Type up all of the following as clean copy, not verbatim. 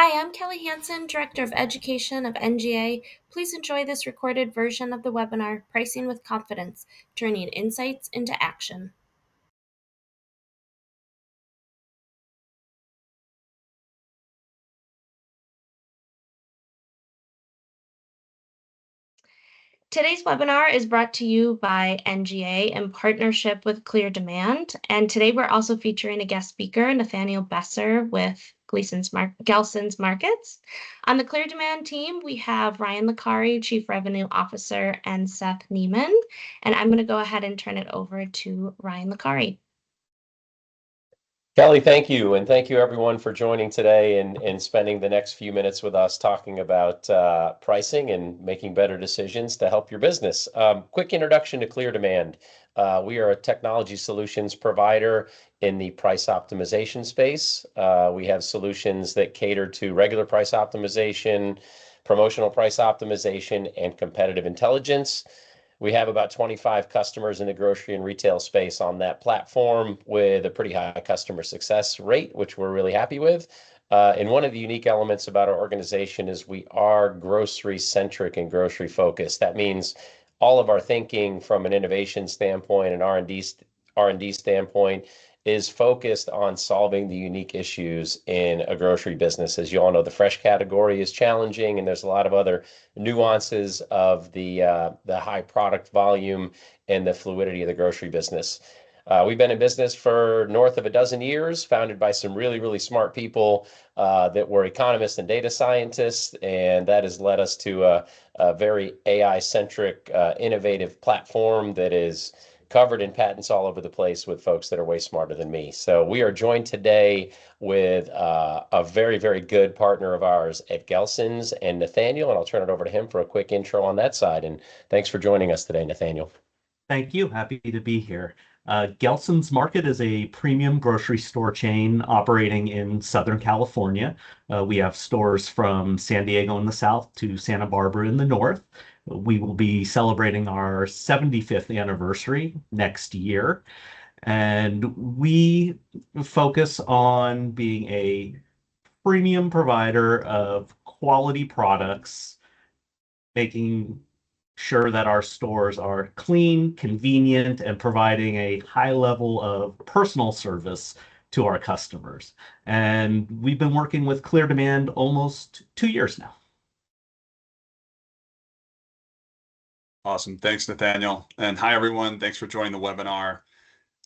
Hi, I'm Kelly Hansen, Director of Education of NGA. Please enjoy this recorded version of the webinar, Pricing with Confidence, Turning Insights into Action. Today's webinar is brought to you by NGA in partnership with Clear Demand. And today we're also featuring a guest speaker, Nathaniel Besser with Gelson's Markets. On the Clear Demand team, we have Ryan Licari, Chief Revenue Officer, and Seth Neiman. And I'm going to go ahead and turn it over to Ryan Licari. Kelly, thank you. And thank you everyone for joining today and spending the next few minutes with us talking about pricing and making better decisions to help your business. Quick introduction to Clear Demand. We are a technology solutions provider in the price optimization space. We have solutions that cater to regular price optimization, promotional price optimization, and competitive intelligence. We have about 25 customers in the grocery and retail space on that platform with a pretty high customer success rate, which we're really happy with. And one of the unique elements about our organization is we are grocery centric and grocery focused. That means all of our thinking from an innovation standpoint and R&D standpoint is focused on solving the unique issues in a grocery business. As you all know, the fresh category is challenging, and there's a lot of other nuances of the high product volume and the fluidity of the grocery business. We've been in business for north of a dozen years, founded by some really, really smart people that were economists and data scientists, and that has led us to a very AI-centric, innovative platform that is covered in patents all over the place with folks that are way smarter than me. So we are joined today with a very, very good partner of ours at Gelson's and Nathaniel, and I'll turn it over to him for a quick intro on that side. And thanks for joining us today, Nathaniel. Thank you. Happy to be here. Gelson's Market is a premium grocery store chain operating in Southern California. We have stores from San Diego in the south to Santa Barbara in the north. We will be celebrating our 75th anniversary next year. And we focus on being a premium provider of quality products, making sure that our stores are clean, convenient, and providing a high level of personal service to our customers. And we've been working with Clear Demand almost 2 years now. Awesome. Thanks, Nathaniel. And hi, everyone. Thanks for joining the webinar.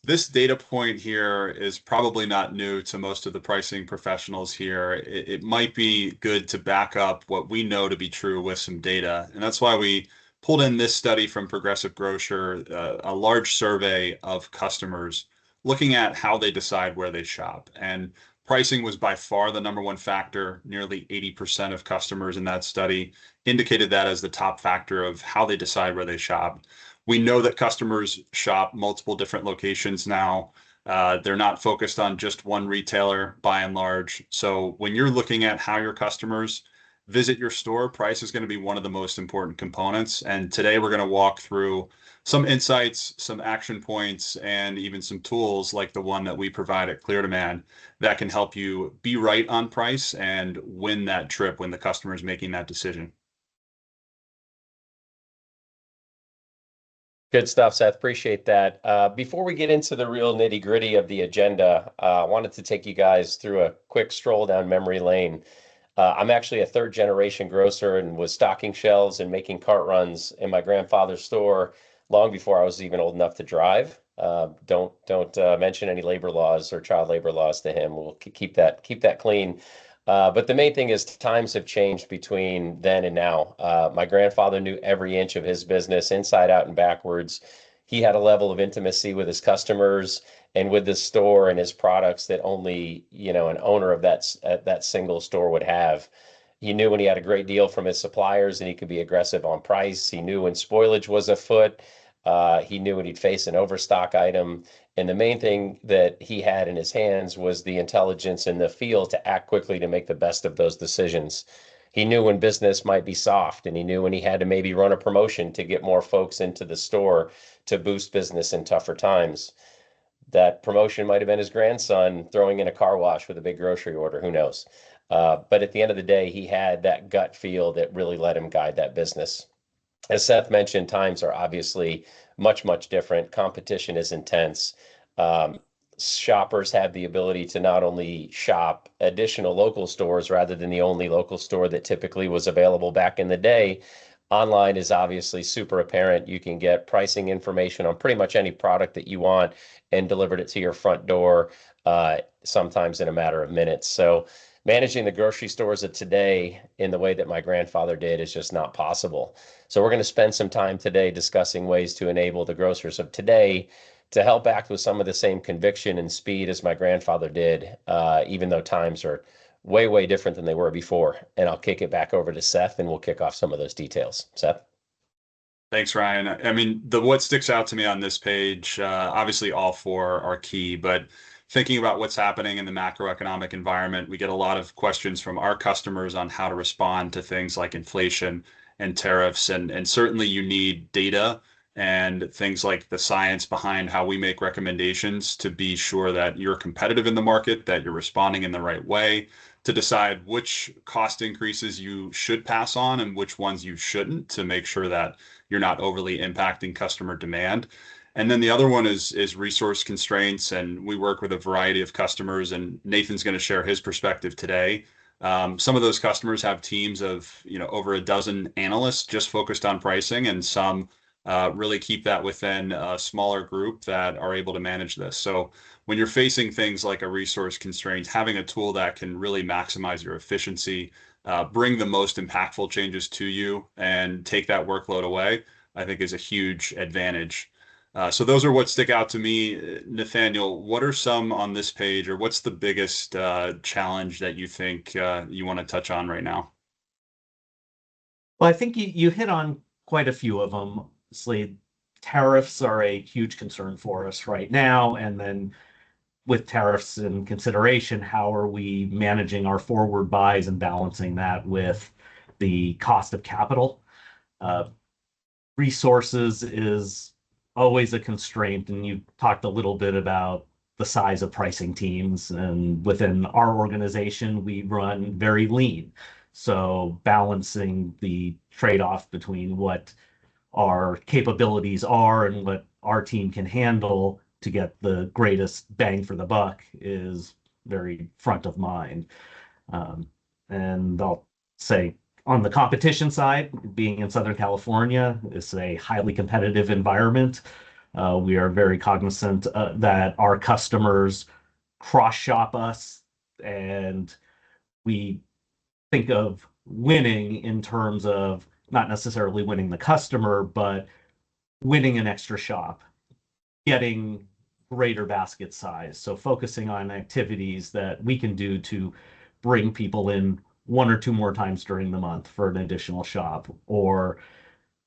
This data point here is probably not new to most of the pricing professionals here. It might be good to back up what we know to be true with some data. And that's why we pulled in this study from Progressive Grocer, a large survey of customers looking at how they decide where they shop. And pricing was by far the number one factor. Nearly 80% of customers in that study indicated that as the top factor of how they decide where they shop. We know that customers shop multiple different locations now. They're not focused on just one retailer by and large. So when you're looking at how your customers visit your store, price is going to be one of the most important components. And today we're going to walk through some insights, some action points, and even some tools like the one that we provide at Clear Demand that can help you be right on price and win that trip when the customer is making that decision. Good stuff, Seth. Appreciate that. Before we get into the real nitty-gritty of the agenda, I wanted to take you guys through a quick stroll down memory lane. I'm actually a third-generation grocer and was stocking shelves and making cart runs in my grandfather's store long before I was even old enough to drive. Don't mention any labor laws or child labor laws to him. We'll keep that clean. But the main thing is times have changed between then and now. My grandfather knew every inch of his business inside out and backwards. He had a level of intimacy with his customers and with the store and his products that only, an owner of that single store would have. He knew when he had a great deal from his suppliers and he could be aggressive on price. He knew when spoilage was afoot. He knew when he'd face an overstock item. And the main thing that he had in his hands was the intelligence and the feel to act quickly to make the best of those decisions. He knew when business might be soft, and he knew when he had to maybe run a promotion to get more folks into the store to boost business in tougher times. That promotion might have been his grandson throwing in a car wash with a big grocery order, who knows? But at the end of the day, he had that gut feel that really let him guide that business. As Seth mentioned, times are obviously much, much different. Competition is intense. Um, Shoppers have the ability to not only shop additional local stores rather than the only local store that typically was available back in the day. Online is obviously super apparent. You can get pricing information on pretty much any product that you want and delivered it to your front door, sometimes in a matter of minutes. So managing the grocery stores of today in the way that my grandfather did is just not possible. So we're going to spend some time today discussing ways to enable the grocers of today to help act with some of the same conviction and speed as my grandfather did, even though times are way, way different than they were before. And I'll kick it back over to Seth and we'll kick off some of those details. Seth? Thanks, Ryan. I mean, what sticks out to me on this page, obviously all four are key, but thinking about what's happening in the macroeconomic environment, we get a lot of questions from our customers on how to respond to things like inflation and tariffs. And certainly you need data and things like the science behind how we make recommendations to be sure that you're competitive in the market, that you're responding in the right way, to decide which cost increases you should pass on and which ones you shouldn't, to make sure that you're not overly impacting customer demand. And then the other one is resource constraints. And we work with a variety of customers, and Nathan's going to share his perspective today. Some of those customers have teams of, over a dozen analysts just focused on pricing, and some really keep that within a smaller group that are able to manage this. So when you're facing things like a resource constraint, having a tool that can really maximize your efficiency, bring the most impactful changes to you, and take that workload away, I think is a huge advantage. So those are what stick out to me. Nathaniel, what are some on this page, or what's the biggest challenge that you think you want to touch on right now? Well, I think you hit on quite a few of them. Obviously, tariffs are a huge concern for us right now. And then with tariffs in consideration, how are we managing our forward buys and balancing that with the cost of capital? Resources is always a constraint, and you talked a little bit about the size of pricing teams. And within our organization, we run very lean. So balancing the trade-off between what our capabilities are and what our team can handle to get the greatest bang for the buck is very front of mind. And I'll say on the competition side, being in Southern California, it's a highly competitive environment. We are very cognizant that our customers cross shop us, and we think of winning in terms of not necessarily winning the customer, but winning an extra shop, getting greater basket size. So focusing on activities that we can do to bring people in one or two more times during the month for an additional shop, or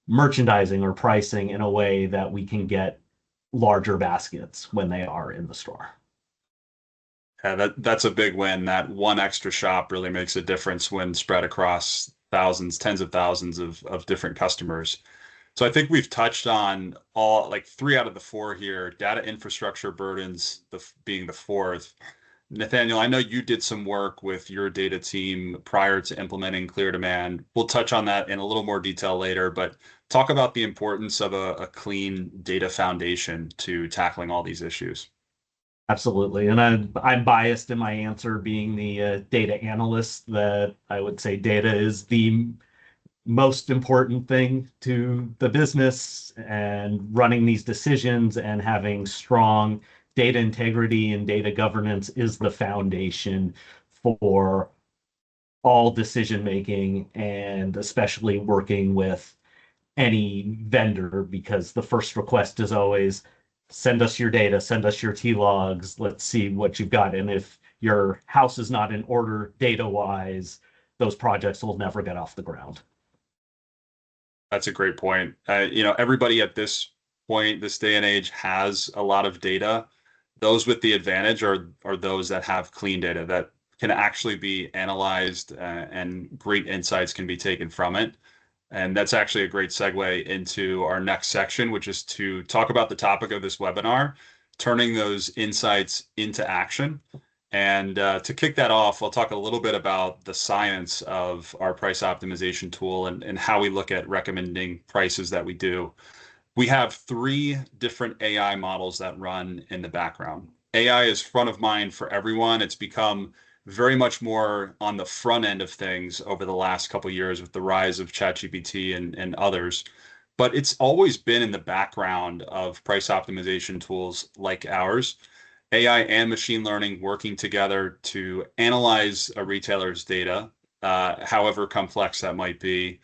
merchandising or pricing in a way that we can get larger baskets when they are in the store. Yeah, that's a big win. That one extra shop really makes a difference when spread across thousands, tens of thousands of different customers. So I think we've touched on all, like, three out of the four here. Data infrastructure burdens being the fourth. Nathaniel, I know you did some work with your data team prior to implementing Clear Demand. We'll touch on that in a little more detail later, but talk about the importance of a clean data foundation to tackling all these issues. Absolutely. And I'm biased in my answer, being the data analyst, that I would say data is the most important thing to the business, and running these decisions and having strong data integrity and data governance is the foundation for all decision making, and especially working with any vendor, because the first request is always send us your data, send us your T-logs, let's see what you've got. And if your house is not in order data-wise, those projects will never get off the ground. That's a great point. Everybody at this point, this day and age, has a lot of data. Those with the advantage are those that have clean data that can actually be analyzed, and great insights can be taken from it. And that's actually a great segue into our next section, which is to talk about the topic of this webinar, turning those insights into action. And to kick that off, I'll talk a little bit about the science of our price optimization tool and how we look at recommending prices that we do. We have three different AI models that run in the background. AI is front of mind for everyone. It's become very much more on the front end of things over the last couple of years with the rise of ChatGPT and others. But it's always been in the background of price optimization tools like ours. AI and machine learning working together to analyze a retailer's data, however complex that might be,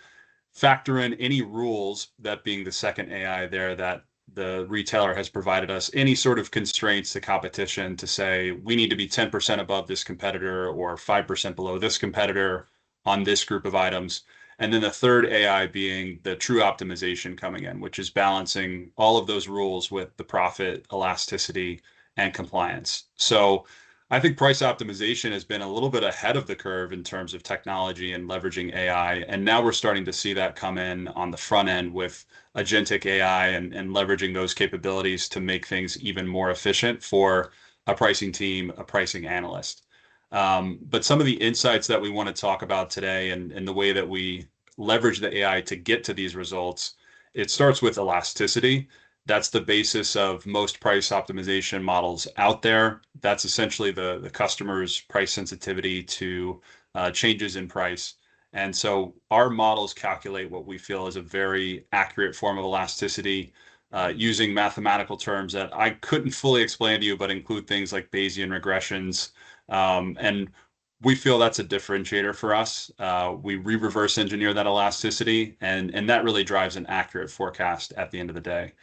factor in any rules, that being the second AI there, that the retailer has provided us, any sort of constraints to competition to say we need to be 10% above this competitor or 5% below this competitor on this group of items. And then the third AI being the true optimization coming in, which is balancing all of those rules with the profit, elasticity, and compliance. So I think price optimization has been a little bit ahead of the curve in terms of technology and leveraging AI. And now we're starting to see that come in on the front end with agentic AI and leveraging those capabilities to make things even more efficient for a pricing team, a pricing analyst. But some of the insights that we want to talk about today and the way that we leverage the AI to get to these results, it starts with elasticity. That's the basis of most price optimization models out there. That's essentially the customer's price sensitivity to changes in price. And so our models calculate what we feel is a very accurate form of elasticity using mathematical terms that I couldn't fully explain to you, but include things like Bayesian regressions. And we feel that's a differentiator for us. We reverse engineer that elasticity, and that really drives an accurate forecast at the end of the day.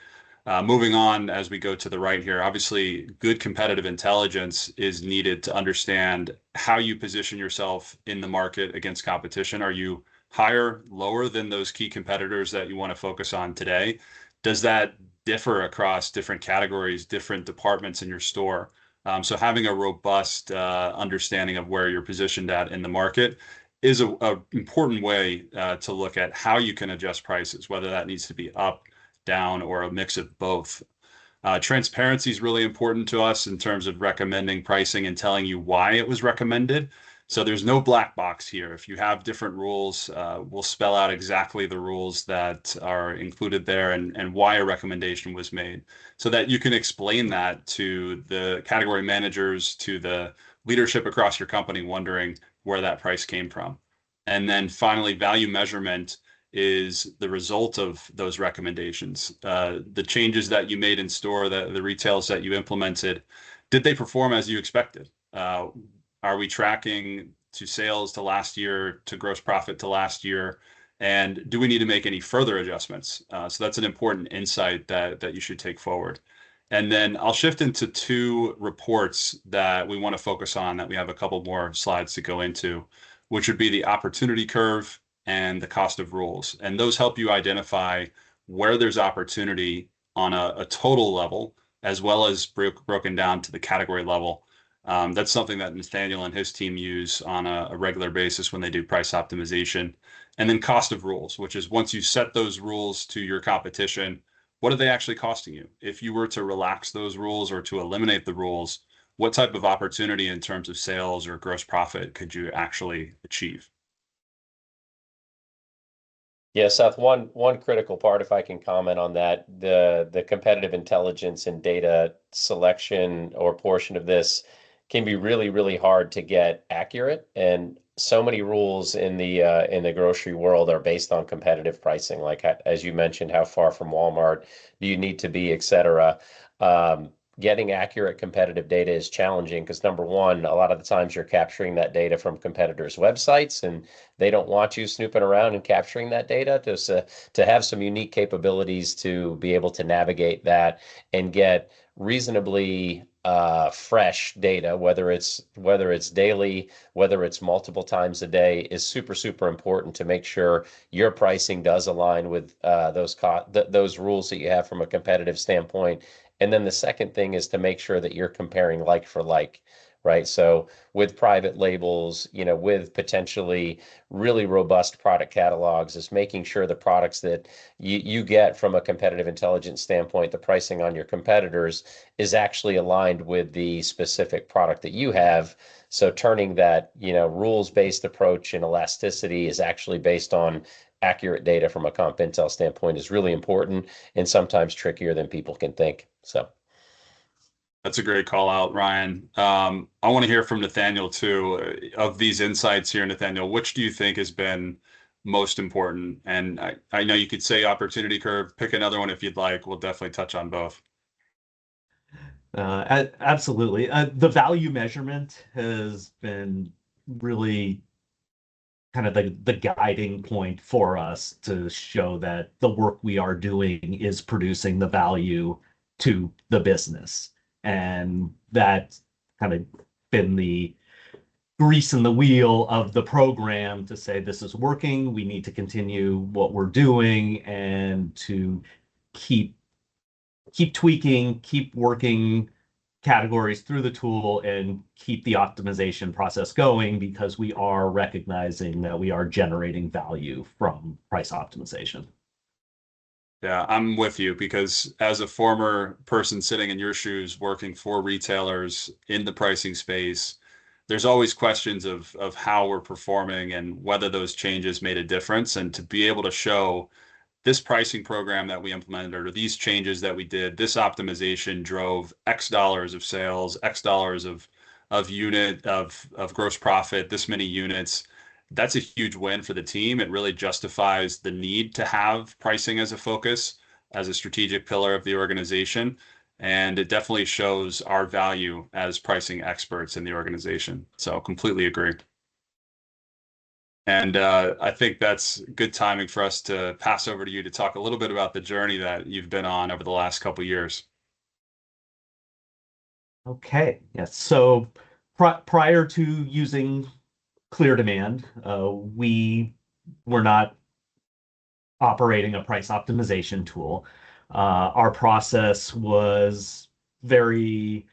Moving on as we go to the right here, obviously good competitive intelligence is needed to understand how you position yourself in the market against competition. Are you higher, lower than those key competitors that you want to focus on today? Does that differ across different categories, different departments in your store? So having a robust understanding of where you're positioned at in the market is a important way to look at how you can adjust prices, whether that needs to be up, down, or a mix of both. Transparency is really important to us in terms of recommending pricing and telling you why it was recommended. So there's no black box here. If you have different rules, we'll spell out exactly the rules that are included there and why a recommendation was made so that you can explain that to the category managers, to the leadership across your company, wondering where that price came from. And then finally, value measurement is the result of those recommendations. The changes that you made in store, the retails that you implemented, did they perform as you expected? Are we tracking to sales to last year, to gross profit to last year? And do we need to make any further adjustments? So that's an important insight that you should take forward. And then I'll shift into two reports that we want to focus on, that we have a couple more slides to go into, which would be the opportunity curve and the cost of rules. And those help you identify where there's opportunity on a total level, as well as broken down to the category level. That's something that Nathaniel and his team use on a regular basis when they do price optimization. And then cost of rules, which is once you set those rules to your competition, what are they actually costing you? If you were to relax those rules or to eliminate the rules, what type of opportunity in terms of sales or gross profit could you actually achieve? Yeah, Seth, one critical part, if I can comment on that, the competitive intelligence and data selection or portion of this can be really, really hard to get accurate. And so many rules in the grocery world are based on competitive pricing, like as you mentioned, how far from Walmart do you need to be, et cetera. Getting accurate competitive data is challenging because number one, a lot of the times you're capturing that data from competitors' websites, and they don't want you snooping around and capturing that data. To have some unique capabilities to be able to navigate that and get reasonably fresh data, whether it's daily, whether it's multiple times a day, is super, super important to make sure your pricing does align with those rules that you have from a competitive standpoint. And then the second thing is to make sure that you're comparing like for like. right? So with private labels, with potentially really robust product catalogs, is making sure the products that you get from a competitive intelligence standpoint, the pricing on your competitors is actually aligned with the specific product that you have. So turning that, rules-based approach and elasticity is actually based on accurate data from a comp intel standpoint is really important and sometimes trickier than people can think. So. That's a great call out, Ryan. I want to hear from Nathaniel too. Of these insights here, Nathaniel, which do you think has been most important? And I know you could say opportunity curve, pick another one if you'd like. We'll definitely touch on both. Absolutely. The value measurement has been really kind of the guiding point for us to show that the work we are doing is producing the value to the business. And that's kind of been the grease in the wheel of the program to say this is working, we need to continue what we're doing, and to keep tweaking, keep working categories through the tool and keep the optimization process going, because we are recognizing that we are generating value from price optimization. Yeah, I'm with you, because as a former person sitting in your shoes working for retailers in the pricing space, there's always questions of how we're performing and whether those changes made a difference. And to be able to show this pricing program that we implemented, or these changes that we did, this optimization drove X dollars of sales, X dollars of gross profit, this many units. That's a huge win for the team. It really justifies the need to have pricing as a focus, as a strategic pillar of the organization. And it definitely shows our value as pricing experts in the organization. So completely agree. And I think that's good timing for us to pass over to you to talk a little bit about the journey that you've been on over the last couple of years. Okay, yes. So prior to using Clear Demand, we were not operating a price optimization tool. Our process was very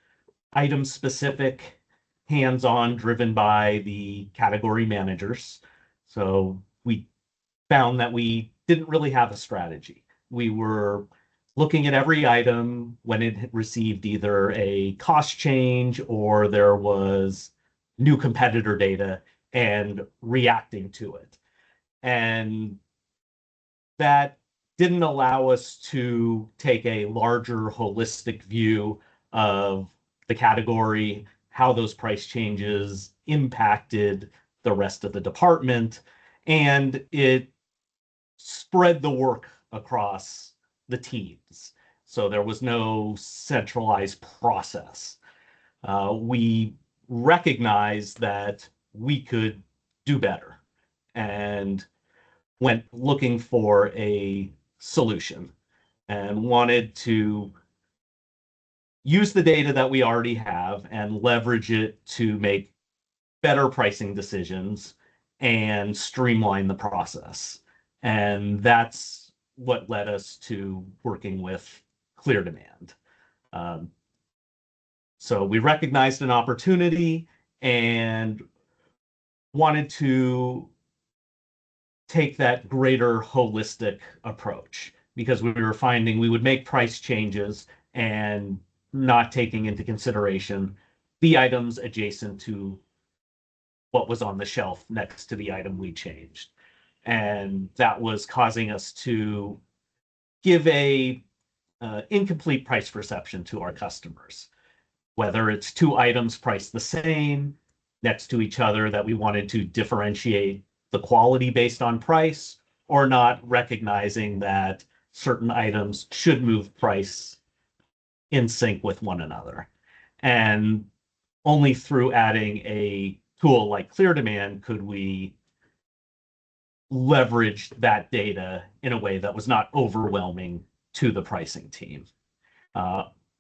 item specific, hands-on, driven by the category managers. So we found that we didn't really have a strategy. We were looking at every item when it had received either a cost change or there was new competitor data and reacting to it. And that didn't allow us to take a larger holistic view of the category, how those price changes impacted the rest of the department, and it spread the work across the teams. So there was no centralized process. We recognized that we could do better and went looking for a solution and wanted to use the data that we already have and leverage it to make better pricing decisions and streamline the process. And that's what led us to working with Clear Demand. So we recognized an opportunity and wanted to take that greater holistic approach, because we were finding we would make price changes and not taking into consideration the items adjacent to what was on the shelf next to the item we changed. And that was causing us to give a incomplete price perception to our customers, whether it's two items priced the same next to each other that we wanted to differentiate the quality based on price, or not recognizing that certain items should move price in sync with one another. And only through adding a tool like Clear Demand could we leverage that data in a way that was not overwhelming to the pricing team.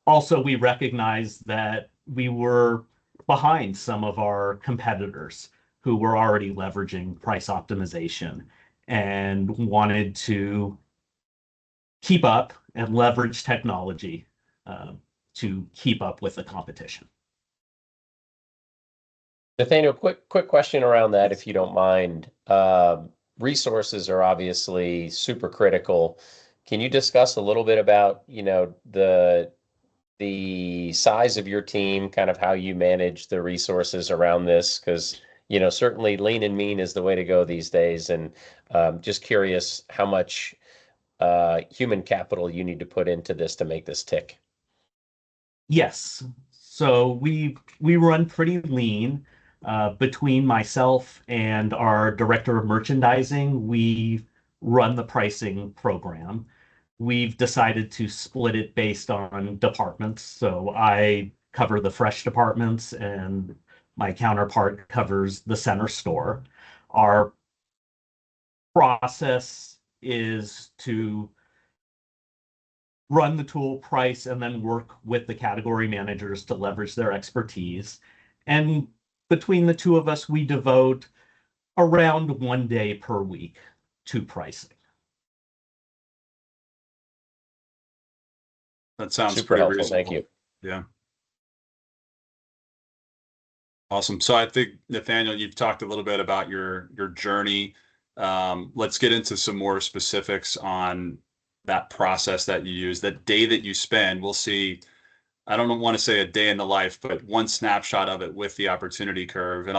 Also, we recognized that we were behind some of our competitors who were already leveraging price optimization and wanted to keep up and leverage technology to keep up with the competition. Nathaniel, quick question around that, if you don't mind. Resources are obviously super critical. Can you discuss a little bit about, the size of your team, kind of how you manage the resources around this? Because, certainly lean and mean is the way to go these days. And just curious how much human capital you need to put into this to make this tick. Yes. So we run pretty lean. Between myself and our director of merchandising, we run the pricing program. We've decided to split it based on departments. So I cover the fresh departments and my counterpart covers the center store. Our process is to run the tool, price, and then work with the category managers to leverage their expertise. And between the two of us, we devote around 1 day per week to pricing. That sounds Super pretty helpful. reasonable. Thank you. Yeah. Awesome. So I think, Nathaniel, you've talked a little bit about your journey. Let's get into some more specifics on that process that you use, that day that you spend. We'll see. I don't want to say a day in the life, but one snapshot of it with the opportunity curve. And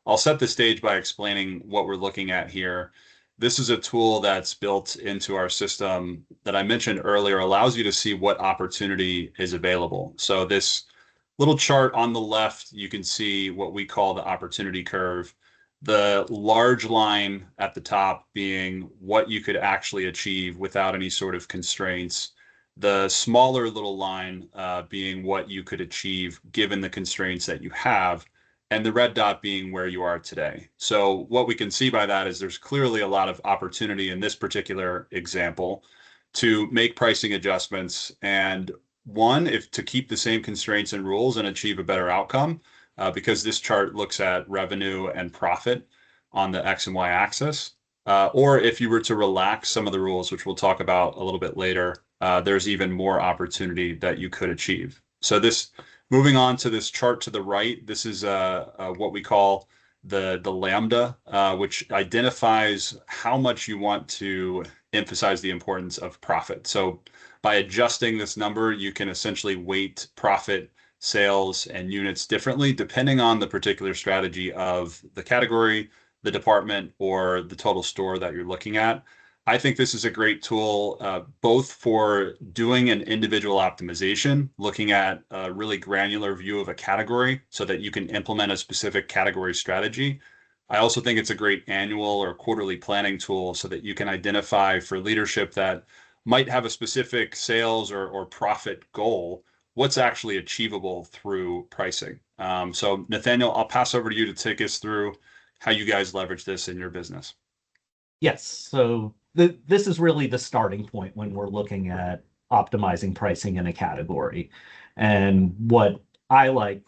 I'll set the stage by explaining what we're looking at here. This is a tool that's built into our system that I mentioned earlier, allows you to see what opportunity is available. So this little chart on the left, you can see what we call the opportunity curve. The large line at the top being what you could actually achieve without any sort of constraints. The smaller little line being what you could achieve given the constraints that you have, and the red dot being where you are today. So what we can see by that is there's clearly a lot of opportunity in this particular example to make pricing adjustments, and one, if to keep the same constraints and rules and achieve a better outcome, because this chart looks at revenue and profit on the X and Y axis. Or if you were to relax some of the rules, which we'll talk about a little bit later, there's even more opportunity that you could achieve. So moving on to this chart to the right, this is what we call the lambda, which identifies how much you want to emphasize the importance of profit. So by adjusting this number, you can essentially weight profit, sales, and units differently depending on the particular strategy of the category, the department, or the total store that you're looking at. I think this is a great tool, both for doing an individual optimization, looking at a really granular view of a category so that you can implement a specific category strategy. I also think it's a great annual or quarterly planning tool so that you can identify for leadership that might have a specific sales or profit goal, what's actually achievable through pricing. So Nathaniel, I'll pass over to you to take us through how you guys leverage this in your business. Yes. So this is really the starting point when we're looking at optimizing pricing in a category. And what I like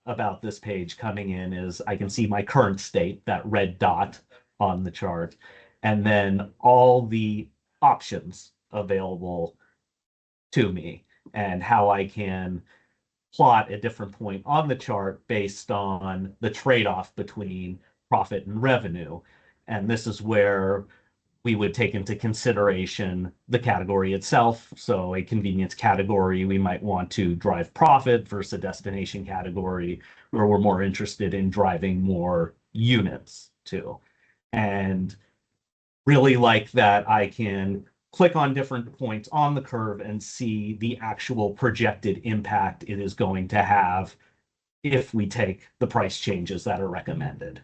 about this page coming in is I can see my current state, that red dot on the chart, and then all the options available to me and how I can plot a different point on the chart based on the trade-off between profit and revenue. And this is where we would take into consideration the category itself. So a convenience category, we might want to drive profit versus a destination category where we're more interested in driving more units to. And really like that I can click on different points on the curve and see the actual projected impact it is going to have if we take the price changes that are recommended.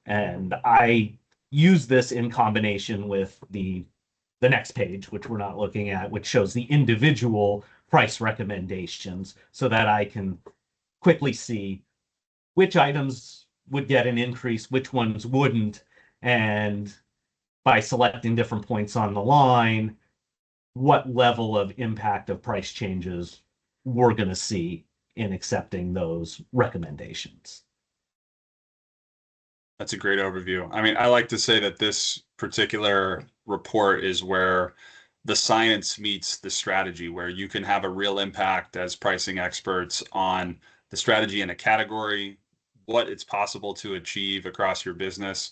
And I use this in combination with the next page, which we're not looking at, which shows the individual price recommendations so that I can quickly see which items would get an increase, which ones wouldn't, and by selecting different points on the line, what level of impact of price changes we're going to see in accepting those recommendations. That's a great overview. I mean, I like to say that this particular report is where the science meets the strategy, where you can have a real impact as pricing experts on the strategy in a category, what it's possible to achieve across your business.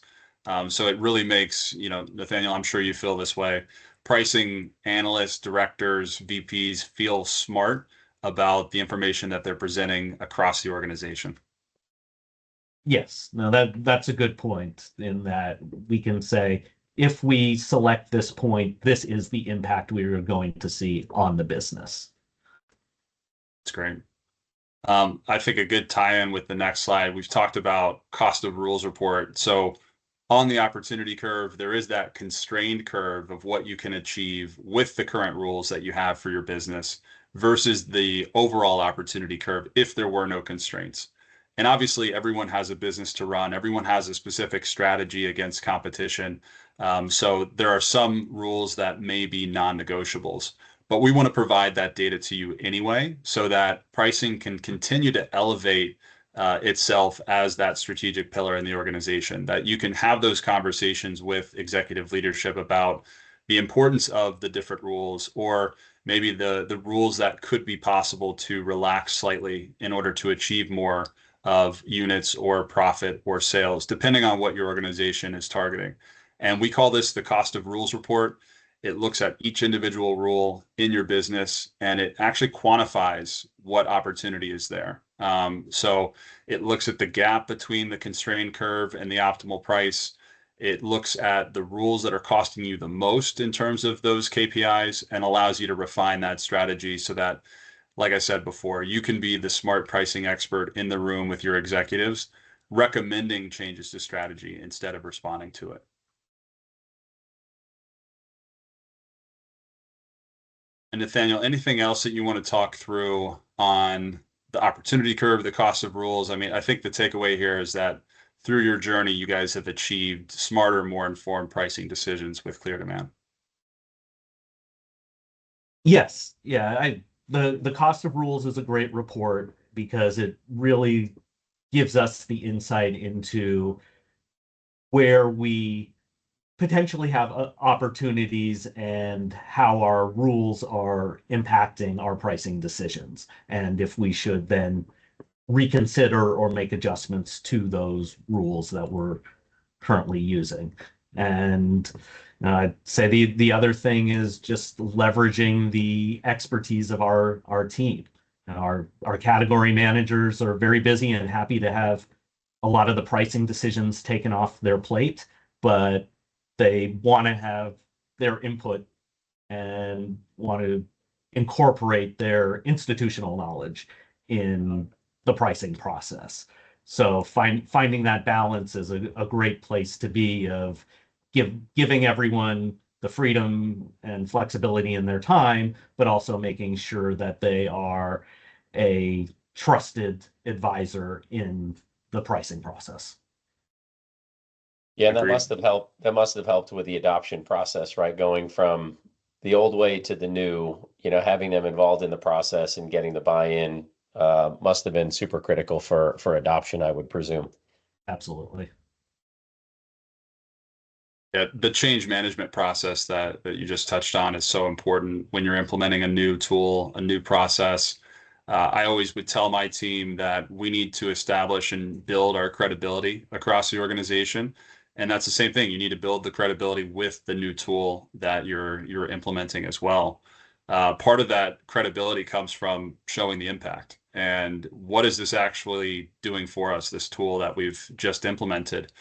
So it really makes, Nathaniel, I'm sure you feel this way. Pricing analysts, directors, VPs feel smart about the information that they're presenting across the organization. Yes, no, that's a good point in that we can say if we select this point, this is the impact we are going to see on the business. That's great. I think a good tie-in with the next slide, we've talked about cost of rules report. So on the opportunity curve, there is that constrained curve of what you can achieve with the current rules that you have for your business versus the overall opportunity curve if there were no constraints. And obviously, everyone has a business to run. Everyone has a specific strategy against competition. So there are some rules that may be non-negotiables, but we want to provide that data to you anyway so that pricing can continue to elevate itself as that strategic pillar in the organization, that you can have those conversations with executive leadership about the importance of the different rules, or maybe the rules that could be possible to relax slightly in order to achieve more of units or profit or sales, depending on what your organization is targeting. And we call this the cost of rules report. It looks at each individual rule in your business, and it actually quantifies what opportunity is there. So it looks at the gap between the constrained curve and the optimal price. It looks at the rules that are costing you the most in terms of those KPIs and allows you to refine that strategy so that, like I said before, you can be the smart pricing expert in the room with your executives, recommending changes to strategy instead of responding to it. And Nathaniel, anything else that you want to talk through on the opportunity curve, the cost of rules? I mean, I think the takeaway here is that through your journey, you guys have achieved smarter, more informed pricing decisions with Clear Demand. Yes, yeah, the cost of rules is a great report because it really gives us the insight into where we potentially have opportunities and how our rules are impacting our pricing decisions, and if we should then reconsider or make adjustments to those rules that we're currently using. And I'd say the other thing is just leveraging the expertise of our team. Our category managers are very busy and happy to have a lot of the pricing decisions taken off their plate, but they want to have their input and want to incorporate their institutional knowledge in the pricing process. So finding that balance is a great place to be, of giving everyone the freedom and flexibility in their time, but also making sure that they are a trusted advisor in the pricing process. Yeah, and that Agreed. must have helped. That must have helped with the adoption process, right? Going from the old way to the new, having them involved in the process and getting the buy-in must have been super critical for adoption, I would presume. Absolutely. Yeah, the change management process that you just touched on is so important when you're implementing a new tool, a new process. I always would tell my team that we need to establish and build our credibility across the organization. And that's the same thing. You need to build the credibility with the new tool that you're implementing as well. Part of that credibility comes from showing the impact. And what is this actually doing for us, this tool that we've just implemented?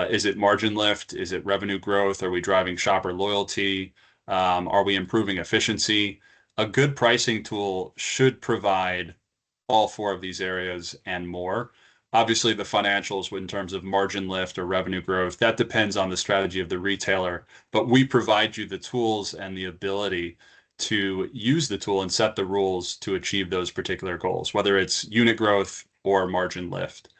Is it margin lift? Is it revenue growth? Are we driving shopper loyalty? Are we improving efficiency? A good pricing tool should provide all four of these areas and more. Obviously, the financials in terms of margin lift or revenue growth, that depends on the strategy of the retailer, but we provide you the tools and the ability to use the tool and set the rules to achieve those particular goals, whether it's unit growth or margin lift.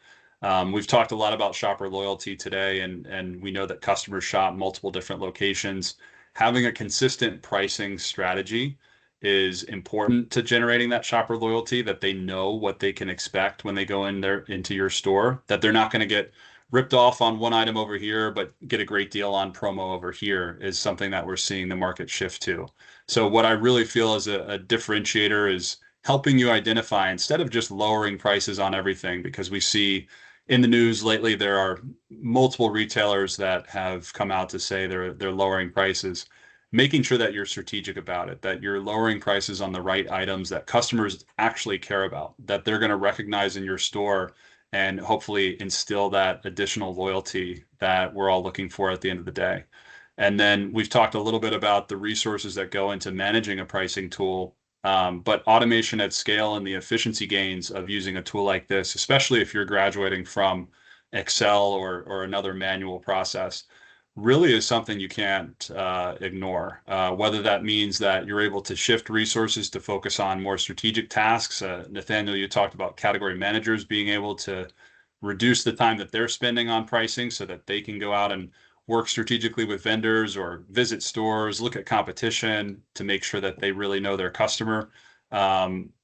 We've talked a lot about shopper loyalty today, and we know that customers shop multiple different locations. Having a consistent pricing strategy is important to generating that shopper loyalty, that they know what they can expect when they go into your store, that they're not going to get ripped off on one item over here, but get a great deal on promo over here, is something that we're seeing the market shift to. So what I really feel as a differentiator is helping you identify, instead of just lowering prices on everything, because we see in the news lately, there are multiple retailers that have come out to say they're lowering prices. Making sure that you're strategic about it, that you're lowering prices on the right items that customers actually care about, that they're going to recognize in your store, and hopefully instill that additional loyalty that we're all looking for at the end of the day. And then we've talked a little bit about the resources that go into managing a pricing tool, but automation at scale and the efficiency gains of using a tool like this, especially if you're graduating from Excel or another manual process, really is something you can't ignore. Whether that means that you're able to shift resources to focus on more strategic tasks. Nathaniel, you talked about category managers being able to reduce the time that they're spending on pricing so that they can go out and work strategically with vendors or visit stores, look at competition to make sure that they really know their customer,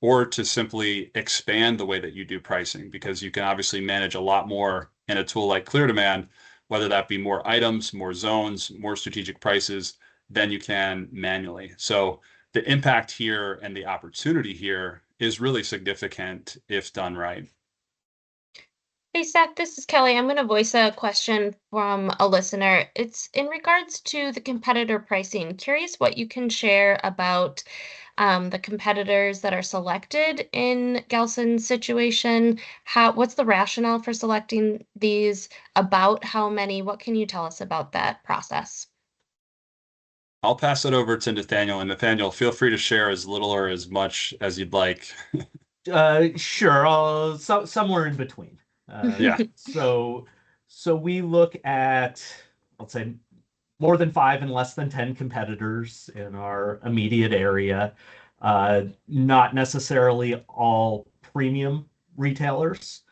or to simply expand the way that you do pricing, because you can obviously manage a lot more in a tool like Clear Demand, whether that be more items, more zones, more strategic prices than you can manually. So the impact here and the opportunity here is really significant if done right. Hey Seth, this is Kelly. I'm going to voice a question from a listener. It's in regards to the competitor pricing. Curious what you can share about the competitors that are selected in Gelson's situation. What's the rationale for selecting these? About how many? What can you tell us about that process? I'll pass it over to Nathaniel, and Nathaniel, feel free to share as little or as much as you'd like. Sure, somewhere in between. Yeah. So we look at, let's say, more than 5 and less than 10 competitors in our immediate area. Not necessarily all premium retailers.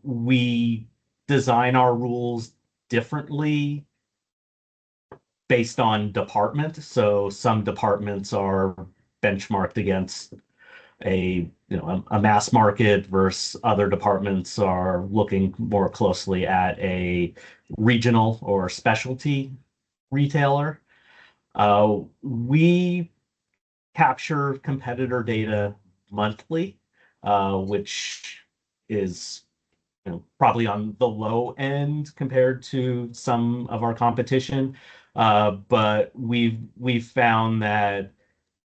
We design our rules differently based on department. So some departments are benchmarked against a mass market versus other departments are looking more closely at a regional or specialty retailer. We capture competitor data monthly, which is probably on the low end compared to some of our competition. But we've found that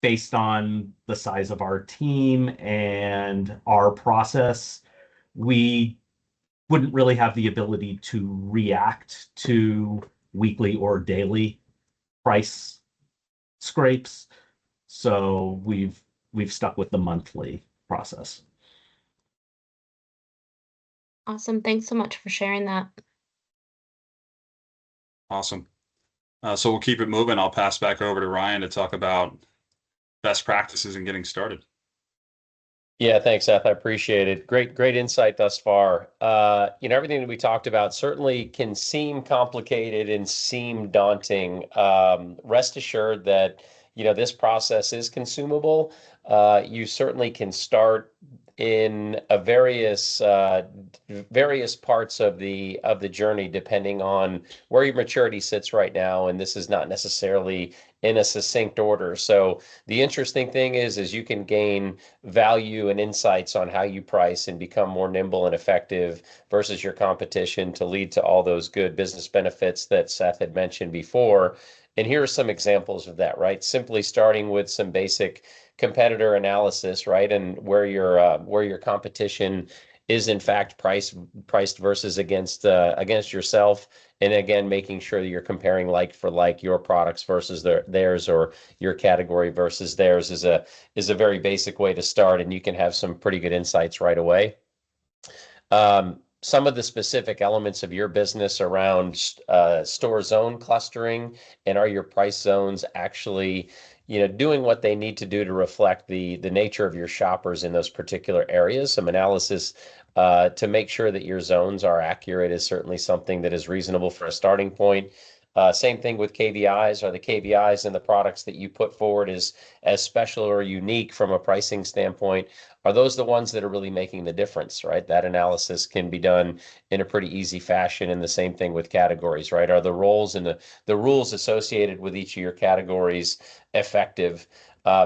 based on the size of our team and our process, we wouldn't really have the ability to react to weekly or daily price scrapes. So we've stuck with the monthly process. Awesome. Thanks so much for sharing that. Awesome. So we'll keep it moving. I'll pass back over to Ryan to talk about best practices in getting started. Yeah, thanks, Seth. I appreciate it. Great insight thus far. Everything that we talked about certainly can seem complicated and seem daunting. Rest assured that, this process is consumable. You certainly can start in various parts of the journey, depending on where your maturity sits right now. And this is not necessarily in a succinct order. So the interesting thing is you can gain value and insights on how you price and become more nimble and effective versus your competition to lead to all those good business benefits that Seth had mentioned before. And here are some examples of that, right? Simply starting with some basic competitor analysis, right? And where your competition is in fact priced versus against yourself. And again, making sure that you're comparing like for like your products versus theirs, or your category versus theirs is a very basic way to start, and you can have some pretty good insights right away. Some of the specific elements of your business around store zone clustering, and are your price zones actually doing what they need to do to reflect the nature of your shoppers in those particular areas. Some analysis to make sure that your zones are accurate is certainly something that is reasonable for a starting point. Same thing with KVIs. Are the KVIs and the products that you put forward as special or unique from a pricing standpoint? Are those the ones that are really making the difference, right? That analysis can be done in a pretty easy fashion. And the same thing with categories, right? Are the roles and the rules associated with each of your categories effective?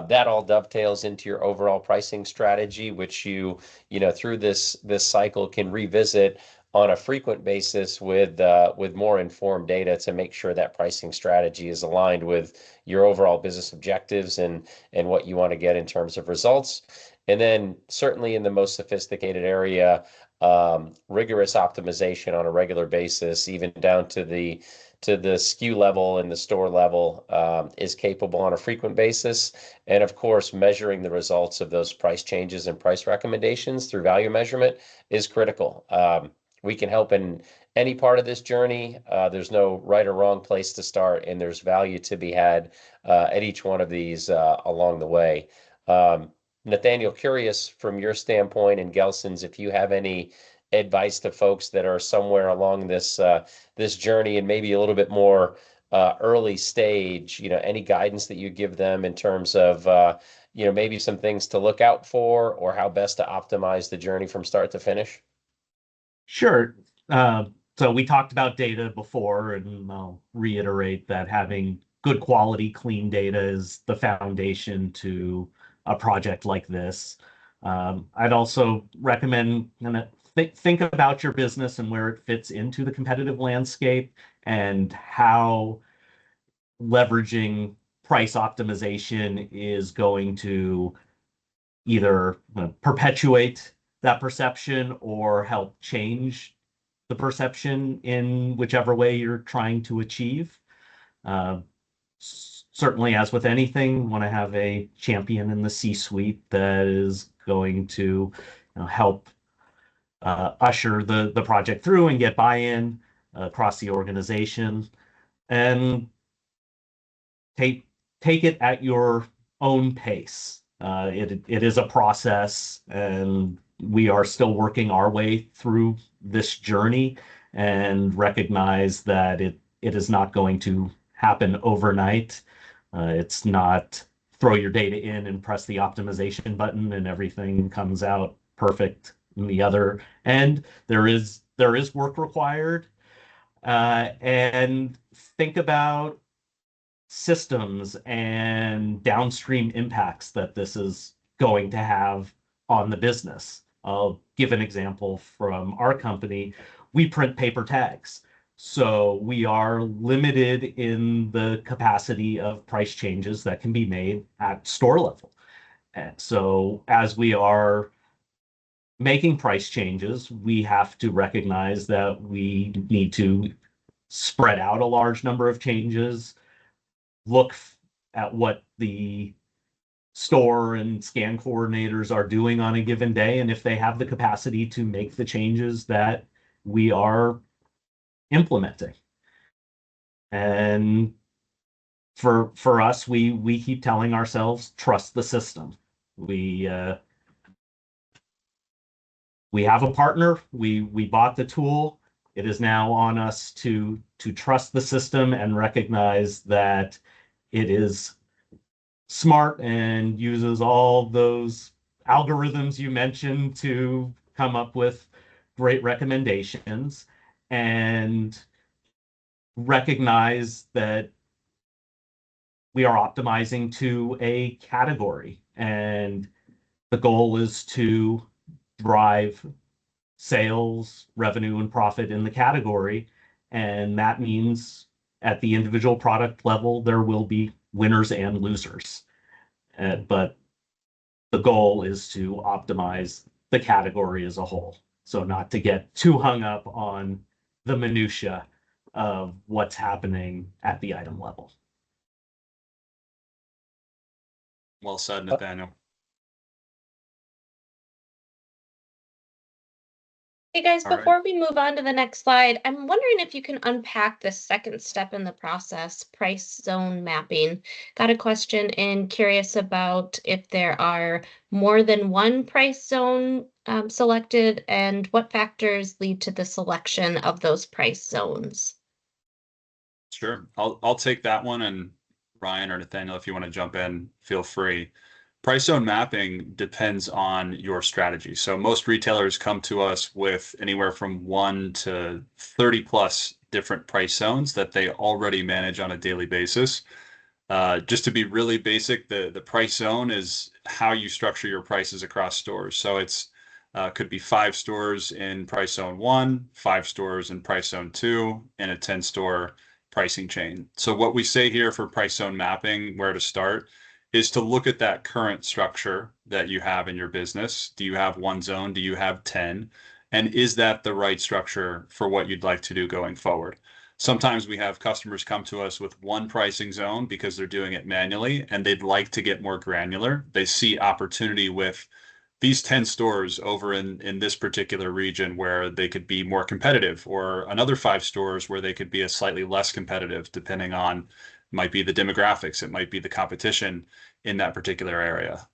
That all dovetails into your overall pricing strategy, which through this cycle can revisit on a frequent basis with more informed data to make sure that pricing strategy is aligned with your overall business objectives and what you want to get in terms of results. And then certainly in the most sophisticated area, rigorous optimization on a regular basis, even down to the SKU level and the store level, is capable on a frequent basis. And of course, measuring the results of those price changes and price recommendations through value measurement is critical. We can help in any part of this journey. There's no right or wrong place to start, and there's value to be had at each one of these along the way. Nathaniel, curious from your standpoint and Gelson's, if you have any advice to folks that are somewhere along this journey and maybe a little bit more early stage, any guidance that you give them in terms of maybe some things to look out for or how best to optimize the journey from start to finish? Sure. So we talked about data before, and I'll reiterate that having good quality, clean data is the foundation to a project like this. I'd also recommend think about your business and where it fits into the competitive landscape and how leveraging price optimization is going to either perpetuate that perception or help change the perception in whichever way you're trying to achieve. Certainly, as with anything, want to have a champion in the C-suite that is going to help usher the project through and get buy-in across the organization, and take it at your own pace. It is a process, and we are still working our way through this journey, and recognize that it is not going to happen overnight. It's not throw your data in and press the optimization button and everything comes out perfect in the other end. There is work required, and think about systems and downstream impacts that this is going to have on the business. I'll give an example from our company. We print paper tags, so we are limited in the capacity of price changes that can be made at store level. And so as we are making price changes, we have to recognize that we need to spread out a large number of changes, look at what the store and scan coordinators are doing on a given day, and if they have the capacity to make the changes that we are implementing. And for us, we keep telling ourselves, trust the system. We have a partner. We bought the tool. It is now on us to trust the system and recognize that it is smart and uses all those algorithms you mentioned to come up with great recommendations, and recognize that we are optimizing to a category, and the goal is to drive sales, revenue, and profit in the category. And that means at the individual product level, there will be winners and losers. But the goal is to optimize the category as a whole. So not to get too hung up on the minutia of what's happening at the item level. Well said, Nathaniel. Hey guys, All right. before we move on to the next slide, I'm wondering if you can unpack the second step in the process, price zone mapping. Got a question in, curious about if there are more than one price zone selected, and what factors lead to the selection of those price zones. Sure. I'll take that one, and Ryan or Nathaniel, if you want to jump in, feel free. Price zone mapping depends on your strategy. So most retailers come to us with anywhere from 1 to 30 plus different price zones that they already manage on a daily basis. Just to be really basic, the price zone is how you structure your prices across stores. So it's could be 5 stores in price zone 1, 5 stores in price zone 2, and a 10-store pricing chain. So what we say here for price zone mapping, where to start, is to look at that current structure that you have in your business. Do you have 1 zone? Do you have 10? And is that the right structure for what you'd like to do going forward? Sometimes we have customers come to us with 1 pricing zone because they're doing it manually and they'd like to get more granular. They see opportunity with these 10 stores over in this particular region where they could be more competitive, or another 5 stores where they could be a slightly less competitive, depending on, might be the demographics, it might be the competition in that particular area,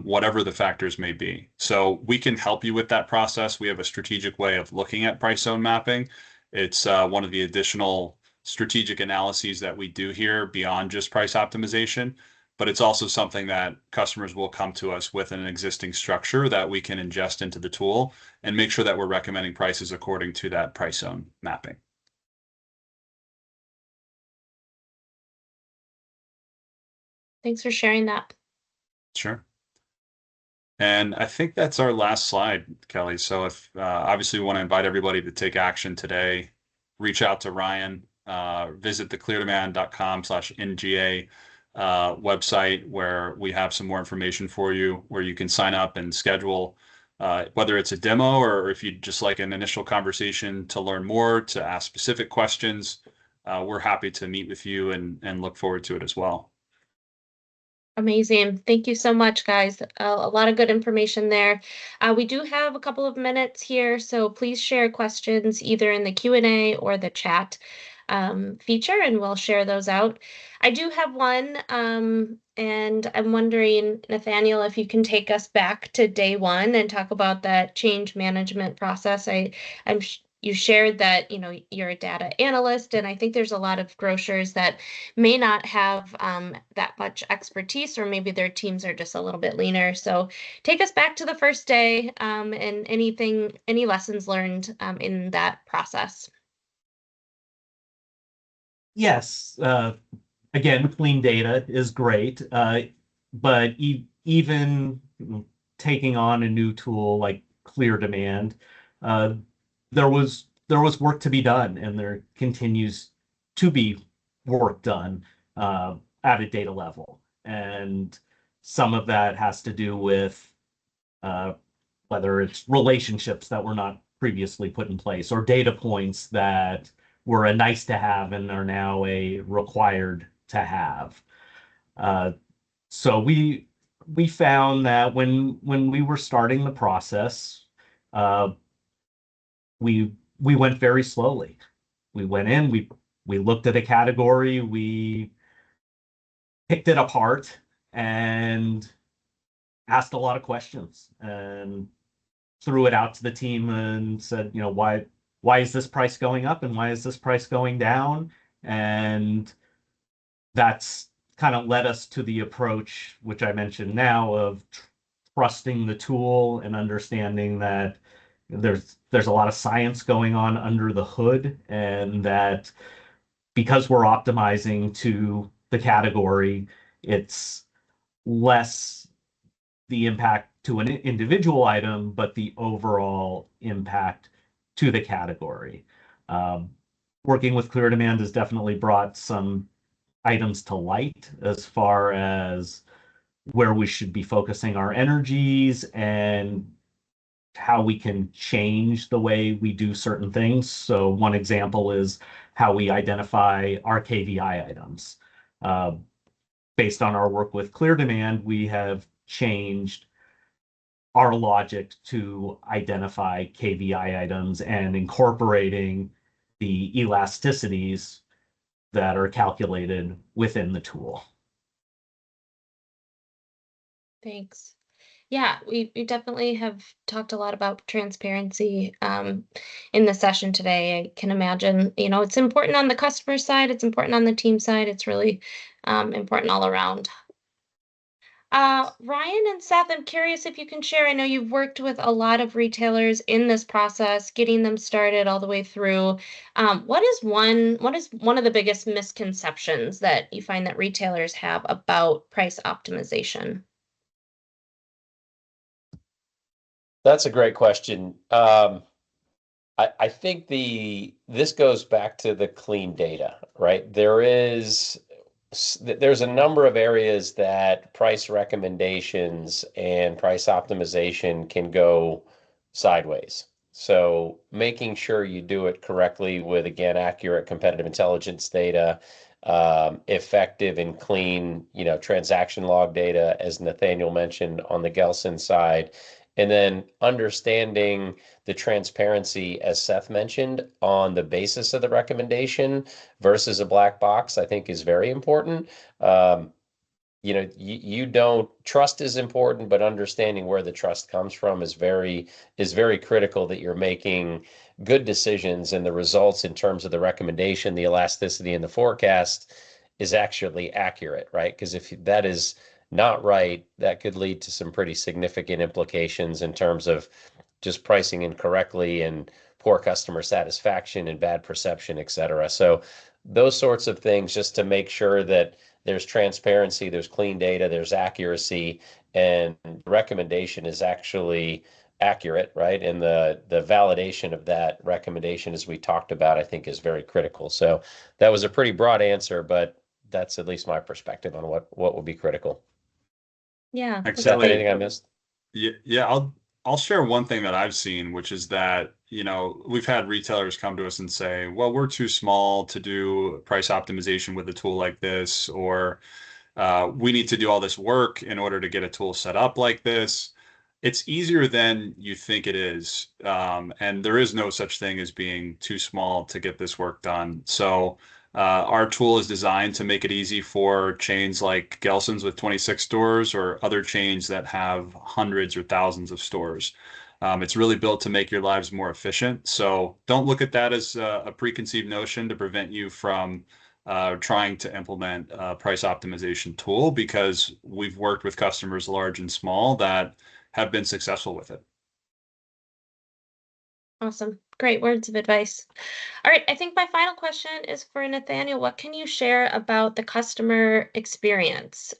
whatever the factors may be. So we can help you with that process. We have a strategic way of looking at price zone mapping. It's one of the additional strategic analyses that we do here beyond just price optimization, but it's also something that customers will come to us with an existing structure that we can ingest into the tool and make sure that we're recommending prices according to that price zone mapping. Thanks for sharing that. Sure. And I think that's our last slide, Kelly. So if obviously we want to invite everybody to take action today, reach out to Ryan, visit the cleardemand.com/NGA website where we have some more information for you, where you can sign up and schedule, whether it's a demo or if you'd just like an initial conversation to learn more, to ask specific questions. We're happy to meet with you and look forward to it as well. Amazing. Thank you so much, guys. A lot of good information there. We do have a couple of minutes here, so please share questions either in the Q&A or the chat feature, and we'll share those out. I do have one, and I'm wondering, Nathaniel, if you can take us back to day 1 and talk about that change management process. You shared that, you're a data analyst, and I think there's a lot of grocers that may not have that much expertise, or maybe their teams are just a little bit leaner. So take us back to the first day, and any lessons learned in that process. Yes. Again, clean data is great, but even taking on a new tool like Clear Demand, there was work to be done, and there continues to be work done at a data level, and some of that has to do with whether it's relationships that were not previously put in place, or data points that were a nice to have and are now a required to have. So we found that when we were starting the process, we went very slowly. We went in, we looked at a category, we picked it apart and asked a lot of questions and threw it out to the team and said, why is this price going up and why is this price going down? And that's kind of led us to the approach, which I mentioned now, of trusting the tool and understanding that there's a lot of science going on under the hood, and that because we're optimizing to the category, it's less the impact to an individual item, but the overall impact to the category. Working with Clear Demand has definitely brought some items to light as far as where we should be focusing our energies and how we can change the way we do certain things. So one example is how we identify our KVI items. Based on our work with Clear Demand, we have changed our logic to identify KVI items and incorporating the elasticities that are calculated within the tool. Thanks. Yeah, we definitely have talked a lot about transparency in the session today. I can imagine, it's important on the customer side, it's important on the team side, it's really important all around. Ryan and Seth, I'm curious if you can share. I know you've worked with a lot of retailers in this process, getting them started all the way through. What is one of the biggest misconceptions that you find that retailers have about price optimization? That's a great question. I think this goes back to the clean data, right? There's a number of areas that price recommendations and price optimization can go sideways. So making sure you do it correctly with, again, accurate competitive intelligence data, effective and clean, transaction log data, as Nathaniel mentioned on the Gelson side, and then understanding the transparency, as Seth mentioned, on the basis of the recommendation versus a black box, I think is very important. You don't trust is important, but understanding where the trust comes from is very critical, that you're making good decisions and the results in terms of the recommendation, the elasticity, and the forecast is actually accurate, right? Because if that is not right, that could lead to some pretty significant implications in terms of just pricing incorrectly and poor customer satisfaction and bad perception, et cetera. So those sorts of things, just to make sure that there's transparency, there's clean data, there's accuracy, and the recommendation is actually accurate, right? And the validation of that recommendation, as we talked about, I think is very critical. So that was a pretty broad answer, but that's at least my perspective on what would be critical. Yeah, that's Seth, Actually, anything I missed? yeah, I'll share one thing that I've seen, which is that, we've had retailers come to us and say, well, we're too small to do price optimization with a tool like this, or we need to do all this work in order to get a tool set up like this. It's easier than you think it is. And there is no such thing as being too small to get this work done. So our tool is designed to make it easy for chains like Gelson's with 26 stores, or other chains that have hundreds or thousands of stores. It's really built to make your lives more efficient. So don't look at that as a preconceived notion to prevent you from trying to implement a price optimization tool, because we've worked with customers large and small that have been successful with it. awesome. Great words of advice. All right, I think my final question is for Nathaniel. What can you share about the customer experience?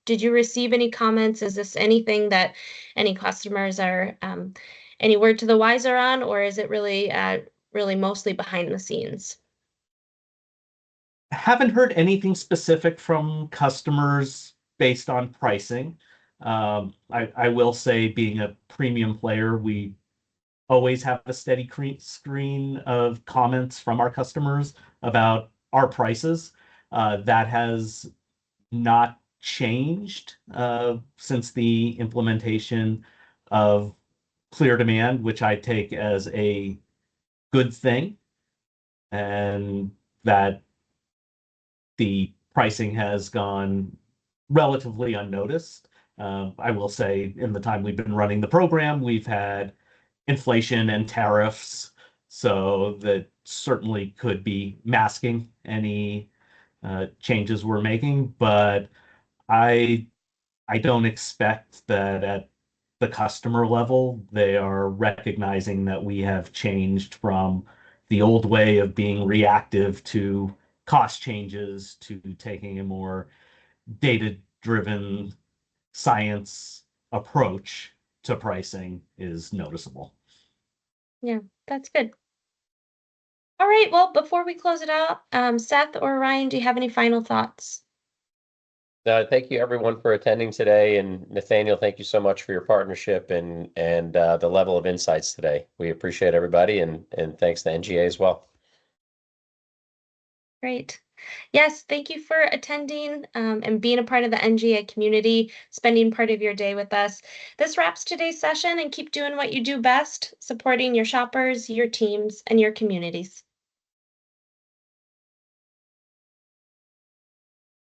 Did you receive any comments? Is this anything that any customers are any word to the wiser on, or is it really mostly behind the scenes? Haven't heard anything specific from customers based on pricing. I will say, being a premium player, we always have a steady screen of comments from our customers about our prices. That has not changed since the implementation of Clear Demand, which I take as a good thing, and that the pricing has gone relatively unnoticed. I will say, in the time we've been running the program, we've had inflation and tariffs, so that certainly could be masking any changes we're making. But I I don't expect that at the customer level they are recognizing that we have changed from the old way of being reactive to cost changes to taking a more data-driven science approach to pricing is noticeable. Yeah, that's good. All right, well, before we close it out, Seth or Ryan, do you have any final thoughts? Thank you everyone for attending today, and Nathaniel, thank you so much for your partnership and the level of insights today. We appreciate everybody, and thanks to NGA as well. Great. Yes, thank you for attending and being a part of the NGA community, spending part of your day with us. This wraps today's session, and keep doing what you do best, supporting your shoppers, your teams, and your communities.